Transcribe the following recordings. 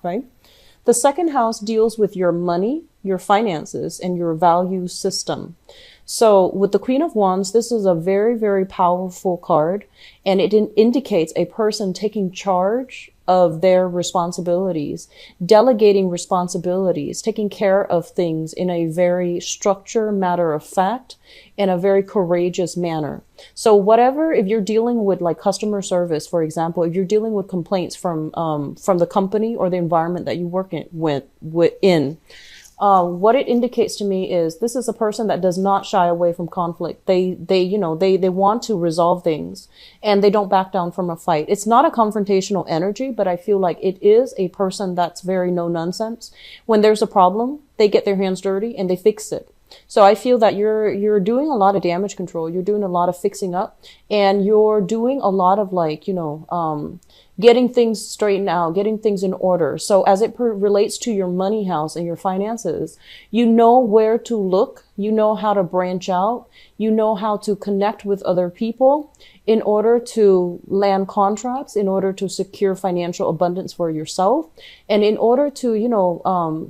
okay? The second house deals with your money, your finances, and your value system. So with the Queen of Wands, this is a very, very powerful card, and it indicates a person taking charge of their responsibilities, delegating responsibilities, taking care of things in a very structured, matter of fact, in a very courageous manner. So whatever, if you're dealing with like customer service, for example, if you're dealing with complaints from the company or the environment that you work in, what it indicates to me is this is a person that does not shy away from conflict. They want to resolve things, and they don't back down from a fight. It's not a confrontational energy, but I feel like it is a person that's very no nonsense. When there's a problem, they get their hands dirty and they fix it. So I feel that you're doing a lot of damage control. You're doing a lot of fixing up, and you're doing a lot of like, getting things straightened out, getting things in order. So as it relates to your money house and your finances, you know where to look, you know how to branch out, you know how to connect with other people in order to land contracts, in order to secure financial abundance for yourself, and in order to,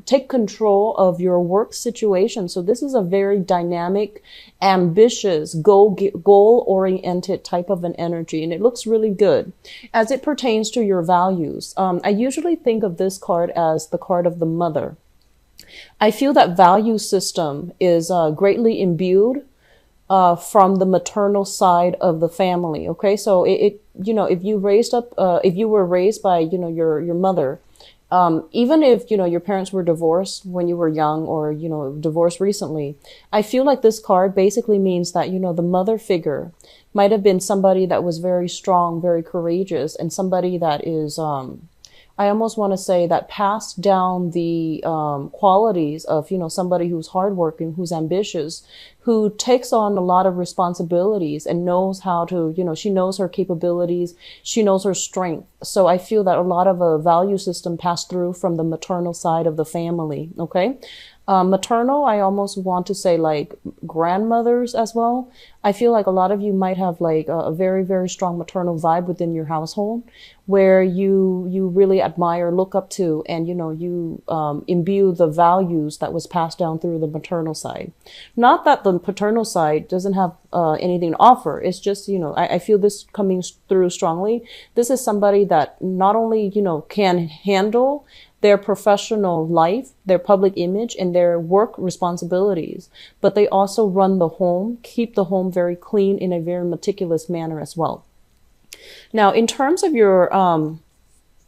take control of your work situation. So this is a very dynamic, ambitious, goal-oriented type of an energy, and it looks really good. As it pertains to your values, I usually think of this card as the card of the mother. I feel that value system is greatly imbued from the maternal side of the family. Okay, so if you were raised by your mother, even if your parents were divorced when you were young, or divorced recently, I feel like this card basically means that the mother figure might have been somebody that was very strong, very courageous, and somebody that is I almost want to say that passed down the qualities of, somebody who's hardworking, who's ambitious, who takes on a lot of responsibilities and knows how to, she knows her capabilities, she knows her strength. So I feel that a lot of a value system passed through from the maternal side of the family, okay? Maternal, I almost want to say like grandmothers as well. I feel like a lot of you might have like a very, very strong maternal vibe within your household, where you really admire, look up to, and you imbue the values that was passed down through the maternal side. Not that the paternal side doesn't have anything to offer. It's just, I feel this coming through strongly. This is somebody that not only, can handle their professional life, their public image, and their work responsibilities, but they also run the home, keep the home very clean in a very meticulous manner as well. Now, in terms of your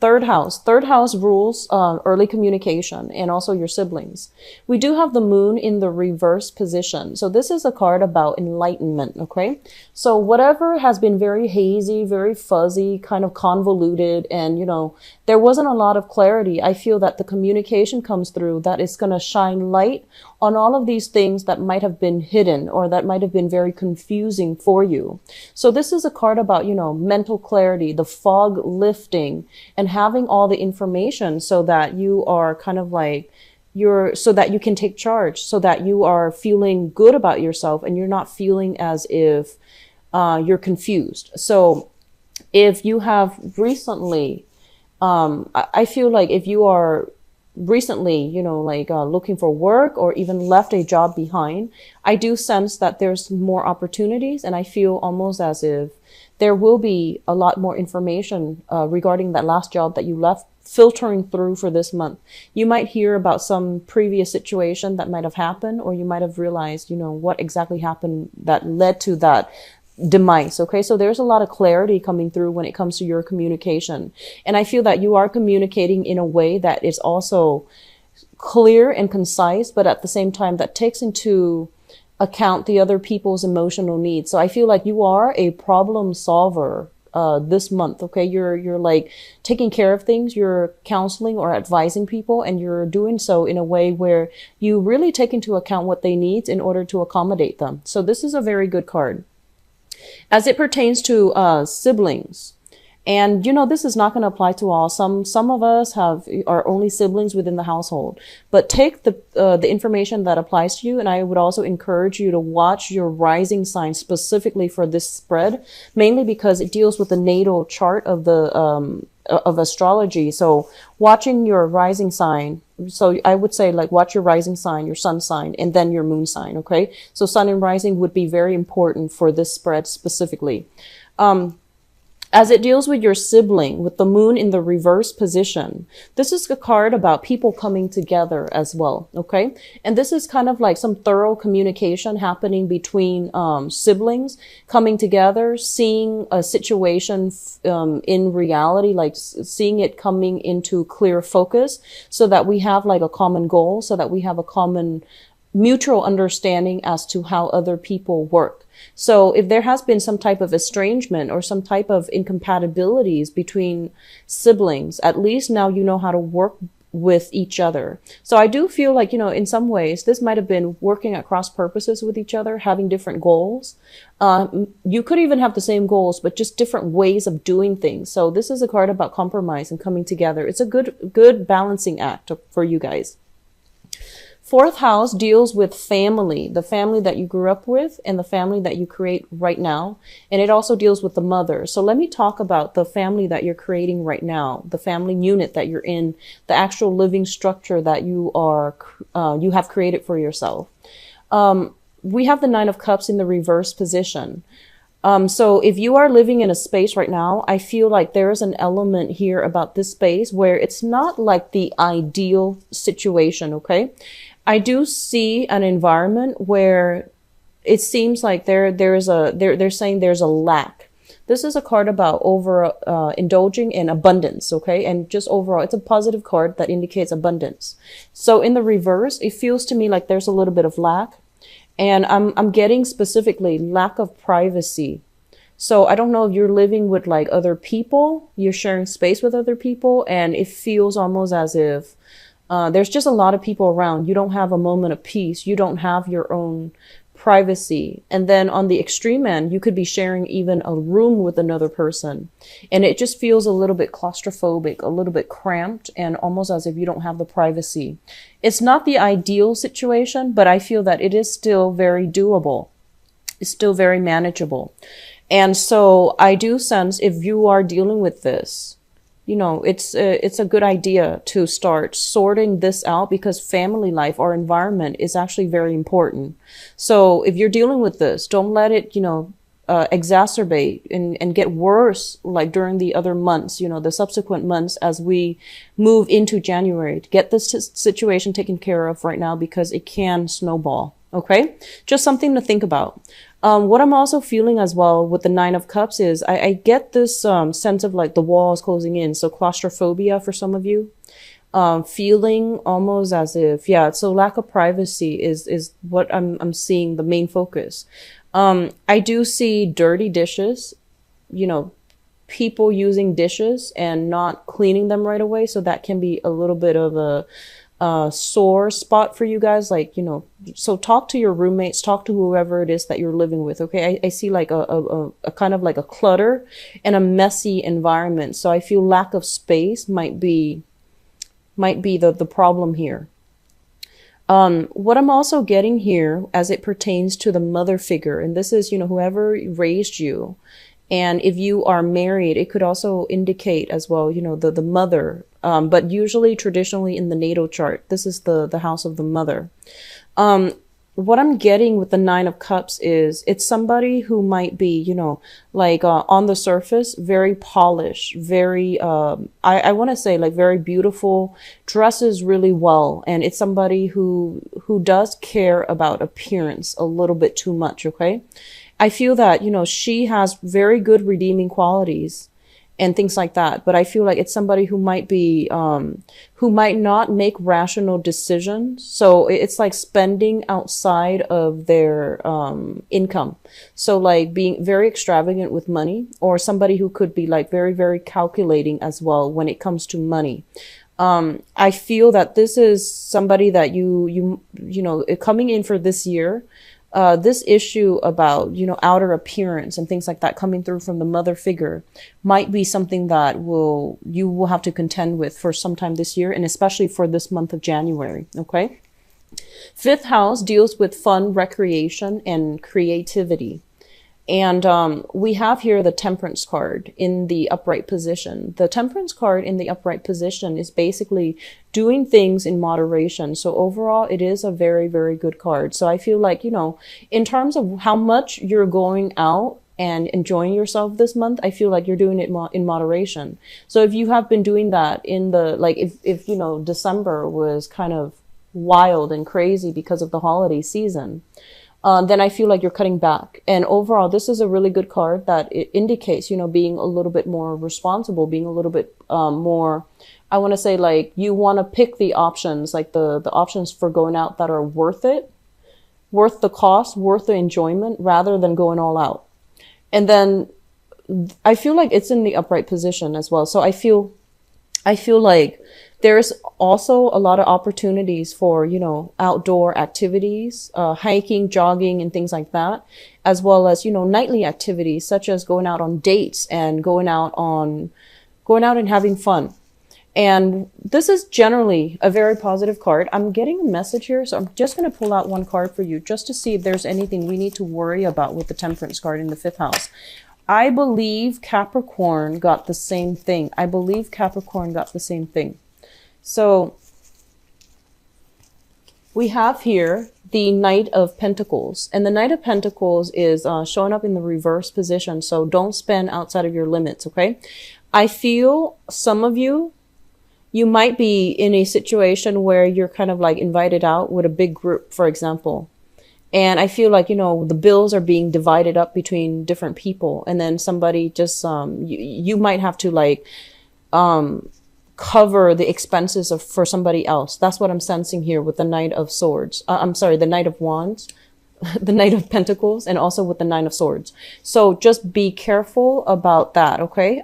third house rules early communication and also your siblings. We do have the moon in the reverse position. So this is a card about enlightenment, okay? So whatever has been very hazy, very fuzzy, kind of convoluted, and there wasn't a lot of clarity, I feel that the communication comes through that is going to shine light on all of these things that might have been hidden or that might have been very confusing for you. So this is a card about, mental clarity, the fog lifting, and having all the information so that you are kind of like, so that you can take charge, so that you are feeling good about yourself and you're not feeling as if you're confused. So if you have recently, I feel like if you are recently, looking for work or even left a job behind, I do sense that there's more opportunities, and I feel almost as if there will be a lot more information regarding that last job that you left filtering through for this month. You might hear about some previous situation that might have happened, or you might have realized, what exactly happened that led to that demise. Okay, so there's a lot of clarity coming through when it comes to your communication, and I feel that you are communicating in a way that is also clear and concise, but at the same time that takes into account the other people's emotional needs. So I feel like you are a problem solver this month. Okay, you're like taking care of things, you're counseling or advising people, and you're doing so in a way where you really take into account what they need in order to accommodate them. So this is a very good card. As it pertains to siblings, and this is not going to apply to all. Some of us are only siblings within the household, but take the information that applies to you. And I would also encourage you to watch your rising sign specifically for this spread, mainly because it deals with the natal chart of the of astrology. So watching your rising sign. So I would say like watch your rising sign, your sun sign, and then your moon sign. Okay. So sun and rising would be very important for this spread specifically. As it deals with your sibling, with the moon in the reverse position, this is a card about people coming together as well, okay? And this is kind of like some thorough communication happening between siblings coming together, seeing a situation in reality, like seeing it coming into clear focus so that we have like a common goal, so that we have a common mutual understanding as to how other people work. So if there has been some type of estrangement or some type of incompatibilities between siblings, at least now you know how to work with each other. So I do feel like, in some ways, this might have been working at cross purposes with each other, having different goals. You could even have the same goals, but just different ways of doing things. So this is a card about compromise and coming together. It's a good balancing act for you guys. Fourth house deals with family, the family that you grew up with and the family that you create right now. And it also deals with the mother. So let me talk about the family that you're creating right now, the family unit that you're in, the actual living structure that you have created for yourself. We have the Nine of Cups in the reverse position. So if you are living in a space right now, I feel like there is an element here about this space where it's not like the ideal situation, okay? I do see an environment where it seems like they're saying there's a lack. This is a card about indulging in abundance, okay? And just overall, it's a positive card that indicates abundance. So in the reverse, it feels to me like there's a little bit of lack. And I'm getting specifically lack of privacy. So I don't know if you're living with like other people, you're sharing space with other people, and it feels almost as if there's just a lot of people around. You don't have a moment of peace. You don't have your own privacy. And then on the extreme end, you could be sharing even a room with another person. And it just feels a little bit claustrophobic, a little bit cramped, and almost as if you don't have the privacy. It's not the ideal situation, but I feel that it is still very doable. It's still very manageable. And so I do sense if you are dealing with this, it's a good idea to start sorting this out, because family life or environment is actually very important. So if you're dealing with this, don't let it, exacerbate and get worse like during the other months, the subsequent months as we move into January. To get this situation taken care of right now, because it can snowball. Okay, just something to think about. What I'm also feeling as well with the Nine of Cups is I get this sense of like the walls closing in. So claustrophobia for some of you, feeling almost as if, so lack of privacy is what I'm seeing, the main focus. I do see dirty dishes, people using dishes and not cleaning them right away. So that can be a little bit of a sore spot for you guys, like, so talk to your roommates, talk to whoever it is that you're living with. Okay. I see like a kind of like a clutter and a messy environment. So I feel lack of space might be the problem here. What I'm also getting here as it pertains to the mother figure, and this is, whoever raised you. And if you are married, it could also indicate as well, the mother. But usually traditionally in the natal chart, this is the house of the mother. What I'm getting with the Nine of Cups is it's somebody who might be, on the surface, very polished, very, I want to say like very beautiful, dresses really well. And it's somebody who does care about appearance a little bit too much. Okay. I feel that, she has very good redeeming qualities and things like that. But I feel like it's somebody who might be, who might not make rational decisions. So it's like spending outside of their, income. So like being very extravagant with money, or somebody who could be like very, very calculating as well when it comes to money. I feel that this is somebody that you coming in for this year. This issue about, outer appearance and things like that coming through from the mother figure might be something that you will have to contend with for some time this year, and especially for this month of January. Okay. Fifth house deals with fun, recreation, and creativity. And we have here the Temperance card in the upright position. The Temperance card in the upright position is basically doing things in moderation. So overall, it is a very, very good card. So I feel like, in terms of how much you're going out and enjoying yourself this month, I feel like you're doing it in moderation. So if you have been doing that in the, like, if December was kind of wild and crazy because of the holiday season, then I feel like you're cutting back. And overall, this is a really good card that it indicates, being a little bit more responsible, being a little bit more, I want to say, like, you want to pick the options, like the options for going out that are worth it, worth the cost, worth the enjoyment, rather than going all out. And then I feel like it's in the upright position as well. So I feel like there's also a lot of opportunities for, outdoor activities, hiking, jogging, and things like that, as well as, nightly activities such as going out on dates and going out and having fun. And this is generally a very positive card. I'm getting a message here, so I'm just going to pull out one card for you just to see if there's anything we need to worry about with the Temperance card in the 5th house. I believe Capricorn got the same thing. So we have here the Knight of Pentacles, and the Knight of Pentacles is showing up in the reverse position. So don't spend outside of your limits. Okay. I feel some of you might be in a situation where you're kind of like invited out with a big group, for example. And I feel like, the bills are being divided up between different people. And then somebody just, you might have to like, cover the expenses for somebody else. That's what I'm sensing here with the Knight of Swords. The Knight of Wands, the Knight of Pentacles, and also with the Nine of Swords. So just be careful about that. Okay.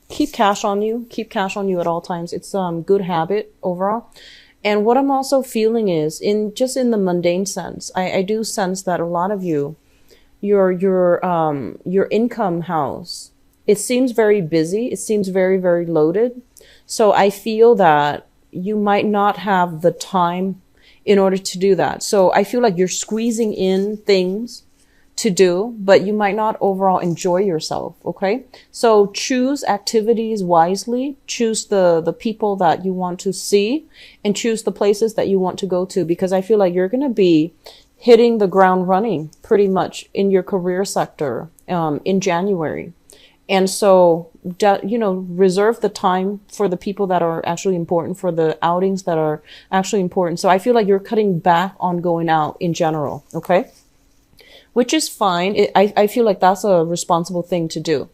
Keep cash on you at all times. It's good habit overall. And what I'm also feeling is in the mundane sense, I do sense that a lot of you, your income house, it seems very busy. It seems very, very loaded. So I feel that you might not have the time in order to do that. So I feel like you're squeezing in things to do, but you might not overall enjoy yourself. Okay. So choose activities wisely, choose the people that you want to see, and choose the places that you want to go to, because I feel like you're going to be hitting the ground running pretty much in your career sector, in January. And so, reserve the time for the people that are actually important, for the outings that are actually important. So I feel like you're cutting back on going out in general. Okay. Which is fine. I feel like that's a responsible thing to do.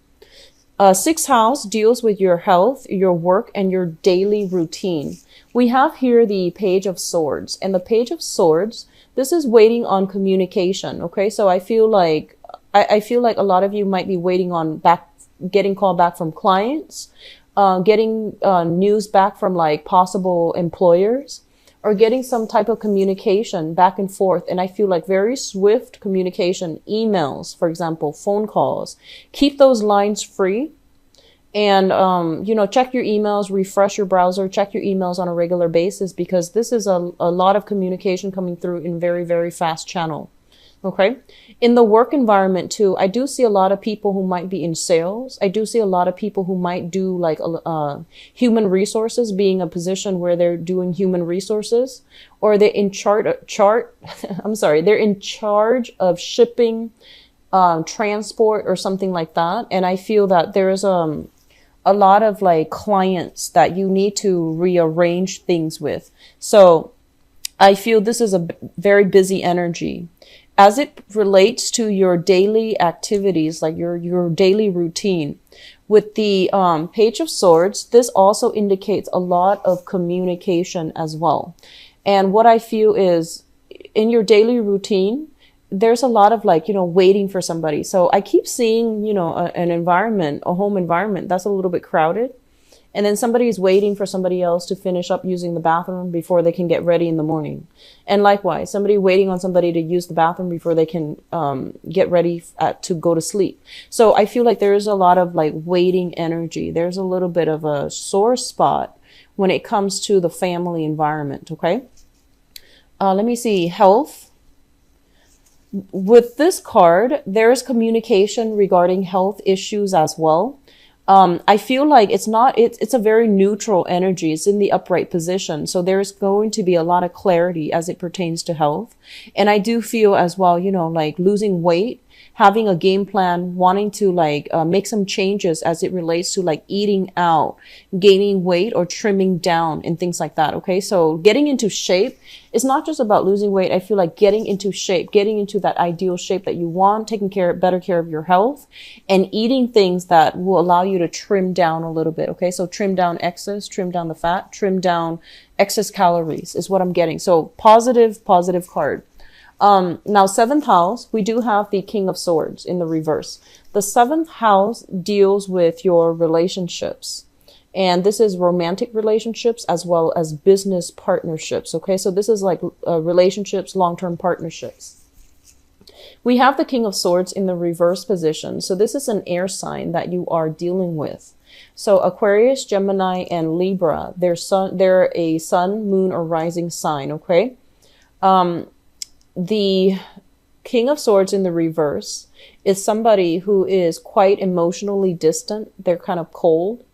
6th house deals with your health, your work, and your daily routine. We have here the Page of Swords, and the Page of Swords, this is waiting on communication. Okay. So I feel like a lot of you might be waiting on getting called back from clients, getting news back from like possible employers, or getting some type of communication back and forth. And I feel like very swift communication, emails, for example, phone calls. Keep those lines free. And, check your emails, refresh your browser, check your emails on a regular basis, because this is a lot of communication coming through in very, very fast channel. Okay. In the work environment too, I do see a lot of people who might be in sales. I do see a lot of people who might do like human resources, being a position where they're doing human resources, or they're in they're in charge of shipping, transport, or something like that. And I feel that there's a lot of like clients that you need to rearrange things with. So I feel this is a very busy energy. As it relates to your daily activities, like your daily routine, with the Page of Swords, this also indicates a lot of communication as well. And what I feel is in your daily routine, there's a lot of like, waiting for somebody. So I keep seeing, an environment, a home environment that's a little bit crowded. And then somebody is waiting for somebody else to finish up using the bathroom before they can get ready in the morning. And likewise, somebody waiting on somebody to use the bathroom before they can get ready to go to sleep. So I feel like there is a lot of like waiting energy. There's a little bit of a sore spot when it comes to the family environment. Okay. Let me see. Health. With this card, there's communication regarding health issues as well. I feel like it's a very neutral energy. It's in the upright position. So there's going to be a lot of clarity as it pertains to health. And I do feel as well, like losing weight, having a game plan, wanting to make some changes as it relates to like eating out, gaining weight or trimming down and things like that. Okay. So getting into shape is not just about losing weight. I feel like getting into shape, getting into that ideal shape that you want, taking better care of your health and eating things that will allow you to trim down a little bit. Okay. So trim down excess, trim down the fat, trim down excess calories is what I'm getting. So positive card. Now, seventh house, we do have the King of Swords in the reverse. The seventh house deals with your relationships. And this is romantic relationships as well as business partnerships. Okay. So this is like relationships, long-term partnerships. We have the King of Swords in the reverse position. So this is an air sign that you are dealing with. So Aquarius, Gemini, and Libra, they're a sun, moon, or rising sign. Okay. The King of Swords in the reverse is somebody who is quite emotionally distant. They're kind of cold.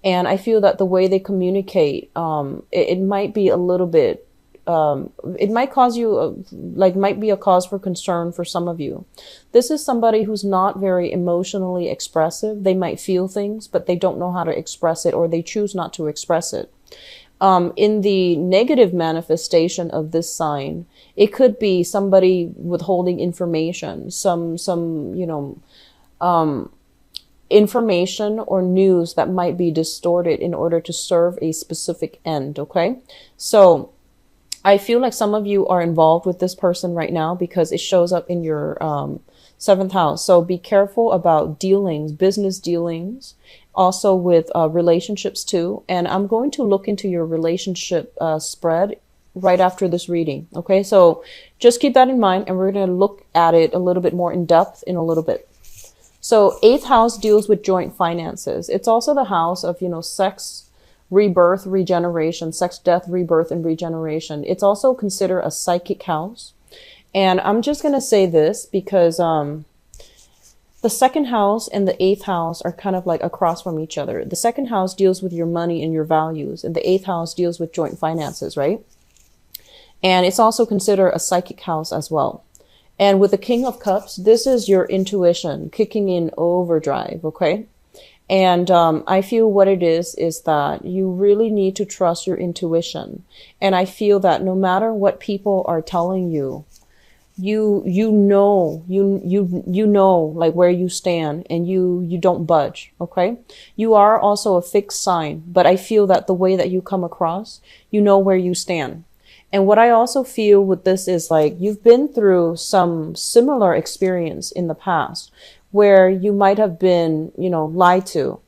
And I feel that the way they communicate, it might be a little bit, it might cause you, might be a cause for concern for some of you. This is somebody who's not very emotionally expressive. They might feel things, but they don't know how to express it, or they choose not to express it. In the negative manifestation of this sign, it could be somebody withholding information, some information or news that might be distorted in order to serve a specific end. Okay. So I feel like some of you are involved with this person right now because it shows up in your, seventh house. So be careful about dealings, business dealings, also with relationships too. And I'm going to look into your relationship spread right after this reading. Okay, so just keep that in mind, and we're going to look at it a little bit more in depth in a little bit. So eighth house deals with joint finances. It's also the house of, sex, rebirth, regeneration, sex, death, rebirth, and regeneration. It's also considered a psychic house. And I'm just going to say this because the second house and the eighth house are kind of like across from each other. The second house deals with your money and your values, and the eighth house deals with joint finances, right? And it's also considered a psychic house as well. And with the King of Cups, this is your intuition kicking in overdrive, okay? And I feel what it is that you really need to trust your intuition. And I feel that no matter what people are telling you, you know like where you stand, and you don't budge. Okay. You are also a fixed sign, but I feel that the way that you come across, you know where you stand. And what I also feel with this is like you've been through some similar experience in the past where you might have been, lied to.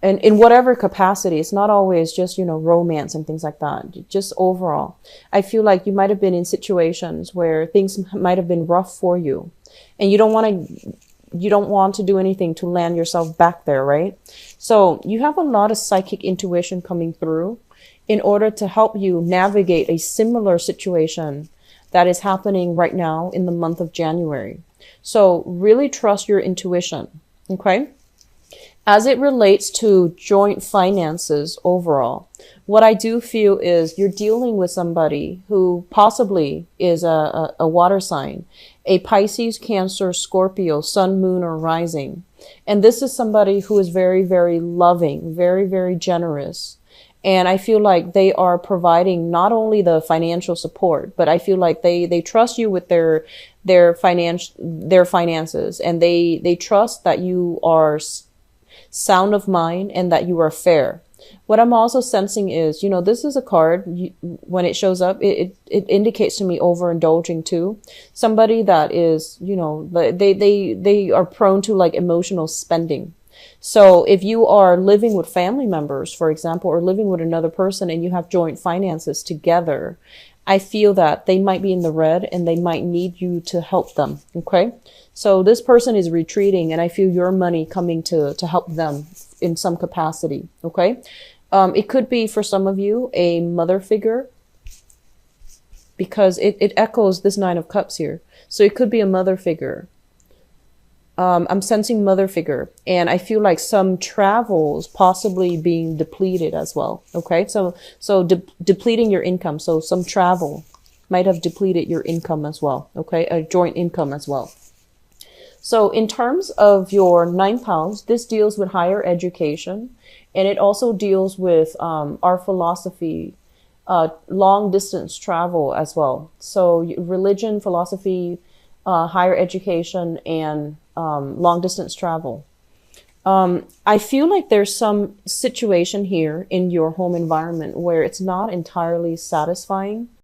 And in whatever capacity, it's not always just, romance and things like that. Just overall, I feel like you might have been in situations where things might have been rough for you, and you don't want to do anything to land yourself back there, right? So you have a lot of psychic intuition coming through in order to help you navigate a similar situation that is happening right now in the month of January. So really trust your intuition. Okay. As it relates to joint finances overall, what I do feel is you're dealing with somebody who possibly is a water sign, a Pisces, Cancer, Scorpio, Sun, Moon, or Rising. And this is somebody who is very, very loving, very, very generous. And I feel like they are providing not only the financial support, but I feel like they trust you with their finances, and they trust that you are sound of mind and that you are fair. What I'm also sensing is, this is a card, when it shows up, it indicates to me overindulging too. Somebody that is, they are prone to like emotional spending. So if you are living with family members, for example, or living with another person and you have joint finances together, I feel that they might be in the red and they might need you to help them. Okay. So this person is retreating, and I feel your money coming to help them in some capacity. Okay. It could be for some of you a mother figure. because it echoes this Nine of Cups here. So it could be a mother figure. I'm sensing mother figure, and I feel like some travels possibly being depleted as well. Okay, so depleting your income. So some travel might have depleted your income as well. Okay, a joint income as well. So in terms of your ninth house, this deals with higher education, and it also deals with our philosophy, long distance travel as well. So religion, philosophy, higher education, and long distance travel. I feel like there's some situation here in your home environment where it's not entirely satisfying.